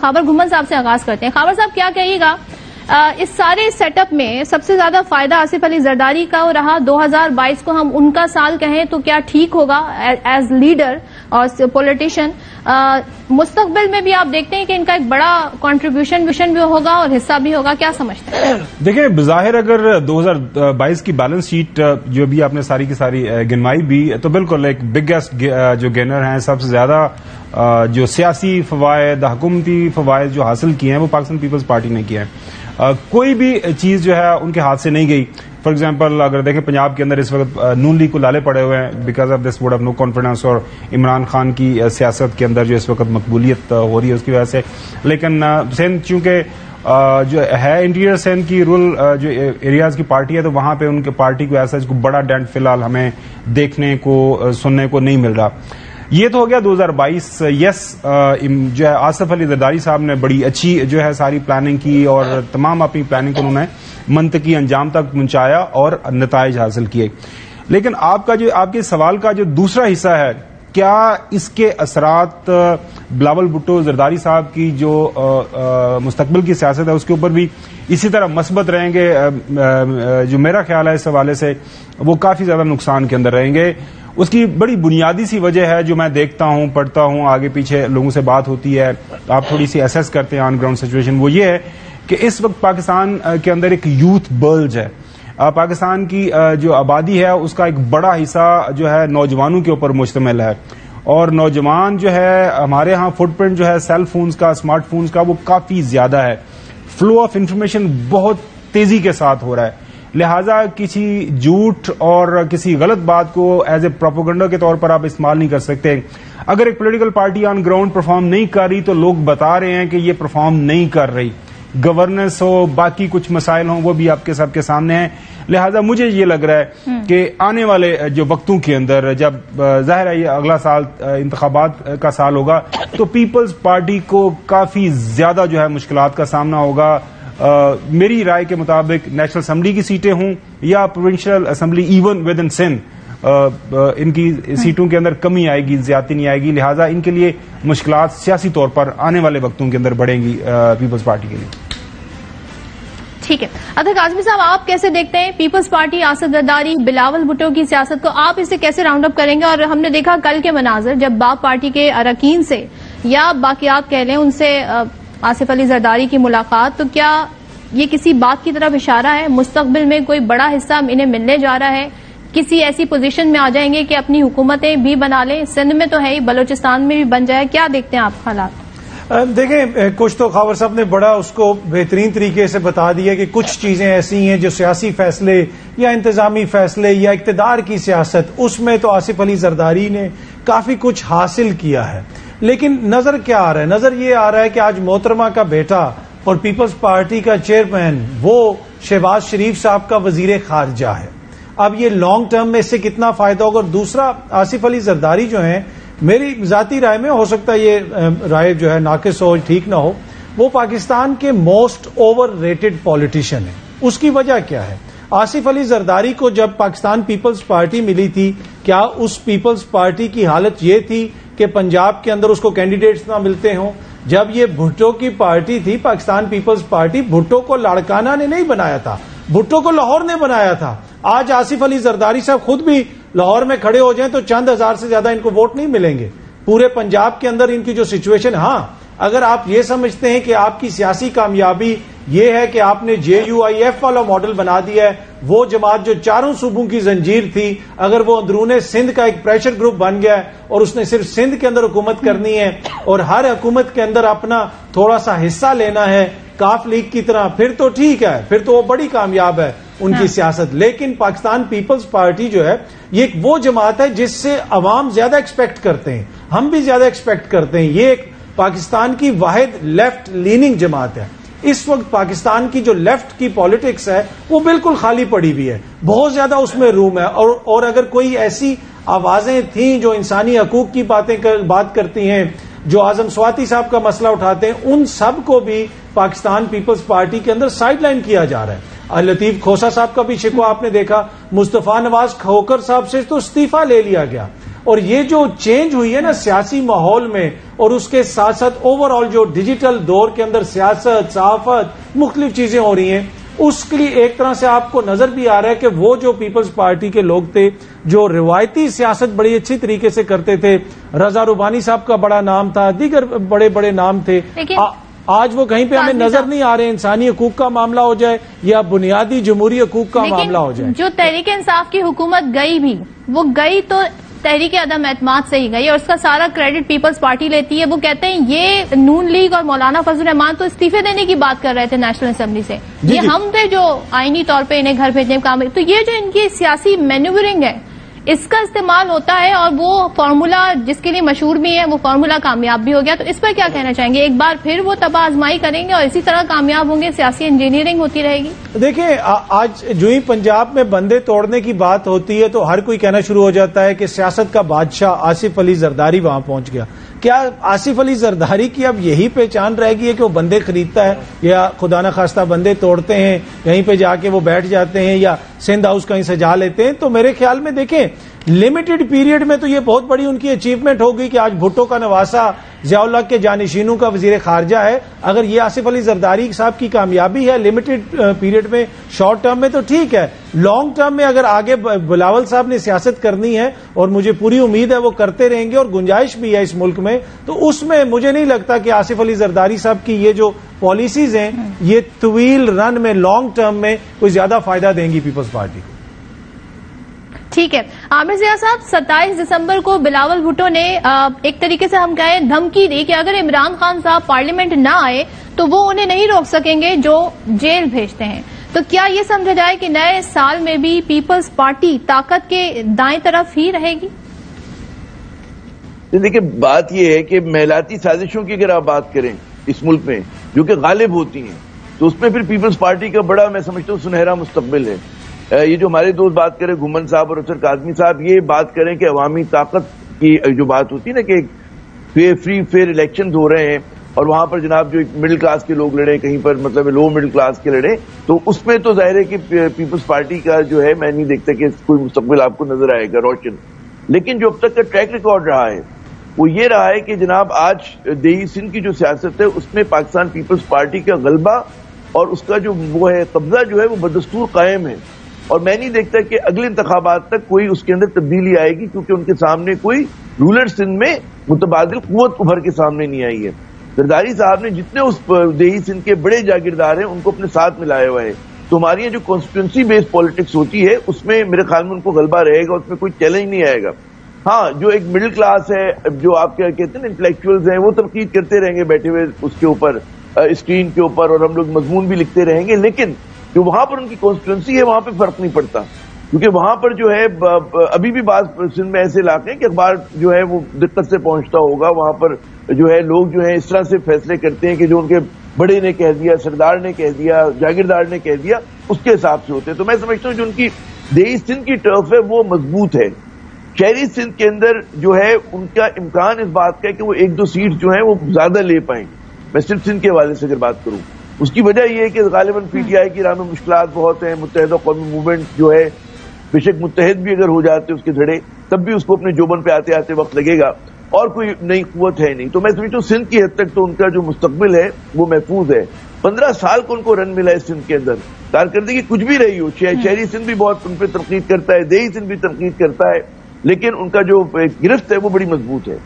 خاور گھمن صاحب سے آغاز کرتے ہیں. خاور صاحب کیا کہیے گا اس سارے سیٹ اپ میں سب سے زیادہ فائدہ آصف علی زرداری کا رہا؟ 2022 کو ہم ان کا سال کہیں تو کیا ٹھیک ہوگا ایز لیڈر اور پولیٹیشین؟ مستقبل میں بھی آپ دیکھتے ہیں کہ ان کا ایک بڑا کنٹریبیوشن بھی ہوگا اور حصہ بھی ہوگا، کیا سمجھتے ہیں؟ دیکھیں بظاہر اگر 2022 کی بیلنس شیٹ جو بھی آپ نے ساری کی ساری گنوائی بھی تو بالکل ایک بگیسٹ جو گینر ہیں، سب سے زیادہ جو سیاسی فوائد حکومتی فوائد جو حاصل کیے ہیں وہ پاکستان پیپلز پارٹی نے کیے ہیں. کوئی بھی چیز جو ہے ان کے ہاتھ سے نہیں گئی. فار ایگزامپل اگر دیکھیں پنجاب کے اندر اس وقت نون لیگ کو لالے پڑے ہوئے ہیں because of this vote of no confidence, اور عمران خان کی سیاست کے اندر جو اس وقت مقبولیت ہو رہی ہے اس کی وجہ سے. لیکن سندھ چونکہ جو ہے انٹیریئر سندھ کی رورل جو ایریاز کی پارٹی ہے تو وہاں پہ ان کے پارٹی کو ایسا کوئی بڑا ڈینٹ فی الحال ہمیں دیکھنے کو سننے کو نہیں مل رہا. یہ تو ہو گیا 2022. یس جو ہے آصف علی زرداری صاحب نے بڑی اچھی جو ہے ساری پلاننگ کی اور تمام اپنی پلاننگ کو انہوں نے منطقی انجام تک پہنچایا اور نتائج حاصل کیے. لیکن آپ کے سوال کا جو دوسرا حصہ ہے، کیا اس کے اثرات بلاول بھٹو زرداری صاحب کی جو مستقبل کی سیاست ہے اس کے اوپر بھی اسی طرح مثبت رہیں گے؟ جو میرا خیال ہے اس حوالے سے وہ کافی زیادہ نقصان کے اندر رہیں گے. اس کی بڑی بنیادی سی وجہ ہے جو میں دیکھتا ہوں، پڑھتا ہوں، آگے پیچھے لوگوں سے بات ہوتی ہے، آپ تھوڑی سی اسیس کرتے ہیں آن گراؤنڈ سچویشن، وہ یہ ہے کہ اس وقت پاکستان کے اندر ایک یوتھ بلج ہے. پاکستان کی جو آبادی ہے اس کا ایک بڑا حصہ جو ہے نوجوانوں کے اوپر مشتمل ہے، اور نوجوان جو ہے ہمارے ہاں فٹ پرنٹ جو ہے سیل فونز کا، اسمارٹ فونز کا وہ کافی زیادہ ہے. فلو آف انفارمیشن بہت تیزی کے ساتھ ہو رہا ہے، لہذا کسی جھوٹ اور کسی غلط بات کو ایز اے پروپیگنڈا کے طور پر آپ استعمال نہیں کر سکتے. اگر ایک political party on ground perform نہیں کر رہی تو لوگ بتا رہے ہیں کہ یہ پرفارم نہیں کر رہی. گورننس ہو، باقی کچھ مسائل ہوں، وہ بھی آپ کے سب کے سامنے ہیں. لہذا مجھے یہ لگ رہا ہے کہ آنے والے جو وقتوں کے اندر جب ظاہر ہے یہ اگلا سال انتخابات کا سال ہوگا تو پیپلز پارٹی کو کافی زیادہ جو ہے مشکلات کا سامنا ہوگا. میری رائے کے مطابق نیشنل اسمبلی کی سیٹیں ہوں یا provincial assembly even with in Sindh, ان کی سیٹوں کے اندر کمی آئے گی، زیادتی نہیں آئے گی. لہذا ان کے لیے مشکلات سیاسی طور پر آنے والے وقتوں کے اندر بڑھیں گی پیپلز پارٹی کے لیے. ٹھیک ہے، اطہر کاظمی صاحب آپ کیسے دیکھتے ہیں پیپلز پارٹی آصف زرداری بلاول بھٹو کی سیاست کو؟ آپ اسے کیسے راؤنڈ اپ کریں گے؟ اور ہم نے دیکھا کل کے مناظر جب باپ پارٹی کے اراکین سے یا باقیات کہہ لیں ان سے آصف علی زرداری کی ملاقات، تو کیا یہ کسی بات کی طرف اشارہ ہے مستقبل میں کوئی بڑا حصہ انہیں ملنے جا رہا ہے، کسی ایسی پوزیشن میں آ جائیں گے کہ اپنی حکومتیں بھی بنا لیں؟ سندھ میں تو ہے ہی، بلوچستان میں بھی بن جائے. کیا دیکھتے ہیں آپ حالات؟ دیکھیں کچھ تو خاور صاحب نے بڑا اس کو بہترین طریقے سے بتا دیا کہ کچھ چیزیں ایسی ہیں جو سیاسی فیصلے یا انتظامی فیصلے یا اقتدار کی سیاست، اس میں تو آصف علی زرداری نے کافی کچھ حاصل کیا ہے. لیکن نظر کیا آ رہا ہے؟ نظر یہ آ رہا ہے کہ آج محترمہ کا بیٹا اور پیپلز پارٹی کا چیئرمین وہ شہباز شریف صاحب کا وزیر خارجہ ہے. اب یہ لانگ ٹرم میں اس سے کتنا فائدہ ہوگا؟ اور دوسرا، آصف علی زرداری جو ہیں، میری ذاتی رائے میں، ہو سکتا ہے یہ رائے جو ہے ناقص ہو، ٹھیک نہ ہو، وہ پاکستان کے موسٹ اوور ریٹڈ پولیٹیشین ہیں. اس کی وجہ کیا ہے؟ آصف علی زرداری کو جب پاکستان پیپلز پارٹی ملی تھی، کیا اس پیپلز پارٹی کی حالت یہ تھی کہ پنجاب کے اندر اس کو کینڈیڈیٹس نہ ملتے ہوں؟ جب یہ بھٹو کی پارٹی تھی پاکستان پیپلز پارٹی، بھٹو کو لاڑکانہ نے نہیں بنایا تھا، بھٹو کو لاہور نے بنایا تھا. آج آصف علی زرداری صاحب خود بھی لاہور میں کھڑے ہو جائیں تو چند ہزار سے زیادہ ان کو ووٹ نہیں ملیں گے. پورے پنجاب کے اندر ان کی جو سچویشن، ہاں اگر آپ یہ سمجھتے ہیں کہ آپ کی سیاسی کامیابی یہ ہے کہ آپ نے JUIF والا ماڈل بنا دیا ہے، وہ جماعت جو چاروں صوبوں کی زنجیر تھی، اگر وہ اندرون سندھ کا ایک پریشر گروپ بن گیا ہے اور اس نے صرف سندھ کے اندر حکومت کرنی ہے اور ہر حکومت کے اندر اپنا تھوڑا سا حصہ لینا ہے کاف لیگ کی طرح، پھر تو ٹھیک ہے، پھر تو وہ بڑی کامیاب ہے ان کی سیاست. لیکن پاکستان پیپلز پارٹی جو ہے یہ ایک وہ جماعت ہے جس سے عوام زیادہ ایکسپیکٹ کرتے ہیں، ہم بھی زیادہ ایکسپیکٹ کرتے ہیں. یہ ایک پاکستان کی واحد لیفٹ لیننگ جماعت ہے. اس وقت پاکستان کی جو لیفٹ کی پالیٹکس ہے وہ بالکل خالی پڑی ہوئی ہے، بہت زیادہ اس میں روم ہے. اور اگر کوئی ایسی آوازیں تھیں جو انسانی حقوق کی بات کرتی ہیں، جو اعظم سواتی صاحب کا مسئلہ اٹھاتے ہیں، ان سب کو بھی پاکستان پیپلز پارٹی کے اندر سائڈ لائن کیا جا رہا ہے. لطیف کھوسا صاحب کا بھی شکوہ آپ نے دیکھا، مصطفیٰ نواز کھوکر صاحب سے تو استعفیٰ لے لیا گیا. اور یہ جو چینج ہوئی ہے نا سیاسی ماحول میں اور اس کے ساتھ ساتھ اوور آل جو ڈیجیٹل دور کے اندر سیاست صحافت مختلف چیزیں ہو رہی ہیں اس کے لیے ایک طرح سے آپ کو نظر بھی آ رہا ہے کہ وہ جو پیپلز پارٹی کے لوگ تھے جو روایتی سیاست بڑی اچھی طریقے سے کرتے تھے، رضا ربانی صاحب کا بڑا نام تھا، دیگر بڑے بڑے نام تھے، آج وہ کہیں پہ ہمیں نظر نہیں آ رہے. انسانی حقوق کا معاملہ ہو جائے یا بنیادی جمہوری حقوق کا معاملہ ہو جائے. جو تحریک انصاف کی حکومت گئی بھی وہ گئی تو تحریک عدم اعتماد سے ہی گئی اور اس کا سارا کریڈٹ پیپلز پارٹی لیتی ہے. وہ کہتے ہیں یہ نون لیگ اور مولانا فضل الرحمان تو استعفے دینے کی بات کر رہے تھے نیشنل اسمبلی سے، یہ ہم تھے جو آئینی طور پہ انہیں گھر بھیجنے کا کام. تو یہ جو ان کی سیاسی مینوورنگ ہے اس کا استعمال ہوتا ہے اور وہ فارمولا جس کے لیے مشہور بھی ہے وہ فارمولا کامیاب بھی ہو گیا. تو اس پر کیا کہنا چاہیں گے؟ ایک بار پھر وہ تباہ آزمائی کریں گے اور اسی طرح کامیاب ہوں گے، سیاسی انجینئرنگ ہوتی رہے گی؟ دیکھیں آج جو ہی پنجاب میں بندے توڑنے کی بات ہوتی ہے تو ہر کوئی کہنا شروع ہو جاتا ہے کہ سیاست کا بادشاہ آصف علی زرداری وہاں پہنچ گیا. کیا آصف علی زرداری کی اب یہی پہچان رہ گئی ہے کہ وہ بندے خریدتا ہے یا خدا نخواستہ بندے توڑتے ہیں یہیں پہ جا کے وہ بیٹھ جاتے ہیں یا سندھ ہاؤس کہیں سجا لیتے ہیں؟ تو میرے خیال میں دیکھیں لمیٹڈ پیریڈ میں تو یہ بہت بڑی ان کی اچیومنٹ ہوگی کہ آج بھٹو کا نواسا ضیاء اللہ کے جانشینوں کا وزیر خارجہ ہے. اگر یہ آصف علی زرداری صاحب کی کامیابی ہے لمیٹڈ پیریڈ میں شارٹ ٹرم میں تو ٹھیک ہے، لانگ ٹرم میں اگر آگے بلاول صاحب نے سیاست کرنی ہے اور مجھے پوری امید ہے وہ کرتے رہیں گے اور گنجائش بھی ہے اس ملک میں، تو اس میں مجھے نہیں لگتا کہ آصف علی زرداری صاحب کی یہ جو پالیسیز ہیں یہ طویل رن میں لانگ ٹرم میں کوئی زیادہ فائدہ دیں گی پیپلز پارٹی کو. ٹھیک ہے عامر ضیاء صاحب، 27 دسمبر کو بلاول بھٹو نے ایک طریقے سے ہم کہیں دھمکی دی کہ اگر عمران خان صاحب پارلیمنٹ نہ آئے تو وہ انہیں نہیں روک سکیں گے جو جیل بھیجتے ہیں. تو کیا یہ سمجھا جائے کہ نئے سال میں بھی پیپلز پارٹی طاقت کے دائیں طرف ہی رہے گی؟ دیکھیں بات یہ ہے کہ محلاتی سازشوں کی اگر آپ بات کریں اس ملک میں جو کہ غالب ہوتی ہیں تو اس میں پھر پیپلز پارٹی کا بڑا میں سمجھتا ہوں سنہرا مستقبل ہے. یہ جو ہمارے دوست بات کریں گھمن صاحب اور اسر کاظمی صاحب، یہ بات کریں کہ عوامی طاقت کی جو بات ہوتی ہے نا کہ فری فیئر الیکشن ہو رہے ہیں اور وہاں پر جناب جو مڈل کلاس کے لوگ لڑے، کہیں پر مطلب لو مڈل کلاس کے لڑے، تو اس میں تو ظاہر ہے کہ پیپلز پارٹی کا جو ہے میں نہیں دیکھتا کہ کوئی مستقبل آپ کو نظر آئے گا روشن. لیکن جو اب تک کا ٹریک ریکارڈ رہا ہے وہ یہ رہا ہے کہ جناب آج دیہی سندھ کی جو سیاست ہے اس میں پاکستان پیپلز پارٹی کا غلبہ اور اس کا جو وہ ہے قبضہ جو ہے وہ بدستور قائم ہے. اور میں نہیں دیکھتا کہ اگلے انتخابات تک کوئی اس کے اندر تبدیلی آئے گی کیونکہ ان کے سامنے کوئی رولر سندھ میں متبادل قوت ابھر کے سامنے نہیں آئی ہے. زرداری صاحب نے جتنے اس دیہی سندھ کے بڑے جاگیردار ہیں ان کو اپنے ساتھ ملایا ہوا ہے. تو ہماری جو کانسٹیٹوئنسی بیس پالیٹکس ہوتی ہے اس میں میرے خیال میں ان کو غلبہ رہے گا، اس میں کوئی چیلنج نہیں آئے گا. ہاں جو ایک مڈل کلاس ہے، جو آپ کیا کہتے ہیں انٹلیکچوئلز ہیں، وہ تنقید کرتے رہیں گے بیٹھے ہوئے اس کے اوپر اسکرین کے اوپر اور ہم لوگ مضمون بھی لکھتے رہیں گے، لیکن جو وہاں پر ان کی کانسٹیٹوئنسی ہے وہاں پہ فرق نہیں پڑتا کیونکہ وہاں پر جو ہے ابھی بھی بعض سندھ میں ایسے علاقے ہیں کہ اخبار جو ہے وہ دقت سے پہنچتا ہوگا. وہاں پر جو ہے لوگ جو ہے اس طرح سے فیصلے کرتے ہیں کہ جو ان کے بڑے نے کہہ دیا، سردار نے کہہ دیا، جاگیردار نے کہہ دیا، اس کے حساب سے ہوتے ہیں. تو میں سمجھتا ہوں جو ان کی دیہی سندھ کی ٹرف ہے وہ مضبوط ہے. شہری سندھ کے اندر جو ہے ان کا امکان اس بات کا ہے کہ وہ 1-2 سیٹ جو ہیں وہ زیادہ لے پائیں. میں صرف سندھ کے حوالے سے اگر بات کروں اس کی وجہ یہ ہے کہ غالباً پی ٹی آئی کی راہ میں مشکلات بہت ہیں. متحدہ قومی موومنٹ جو ہے بے شک متحد بھی اگر ہو جاتے اس کے دھڑے تب بھی اس کو اپنے جوبن پہ آتے آتے وقت لگے گا اور کوئی نئی قوت ہے نہیں. تو میں سمجھتا ہوں سندھ کی حد تک تو ان کا جو مستقبل ہے وہ محفوظ ہے. 15 سال کو ان کو رن ملا ہے سندھ کے اندر، کارکردگی کچھ بھی رہی ہو. شہری سندھ بھی بہت ان پہ تنقید کرتا ہے، دیہی سندھ بھی تنقید کرتا ہے، لیکن ان کا جو گرفت ہے وہ بڑی مضبوط ہے.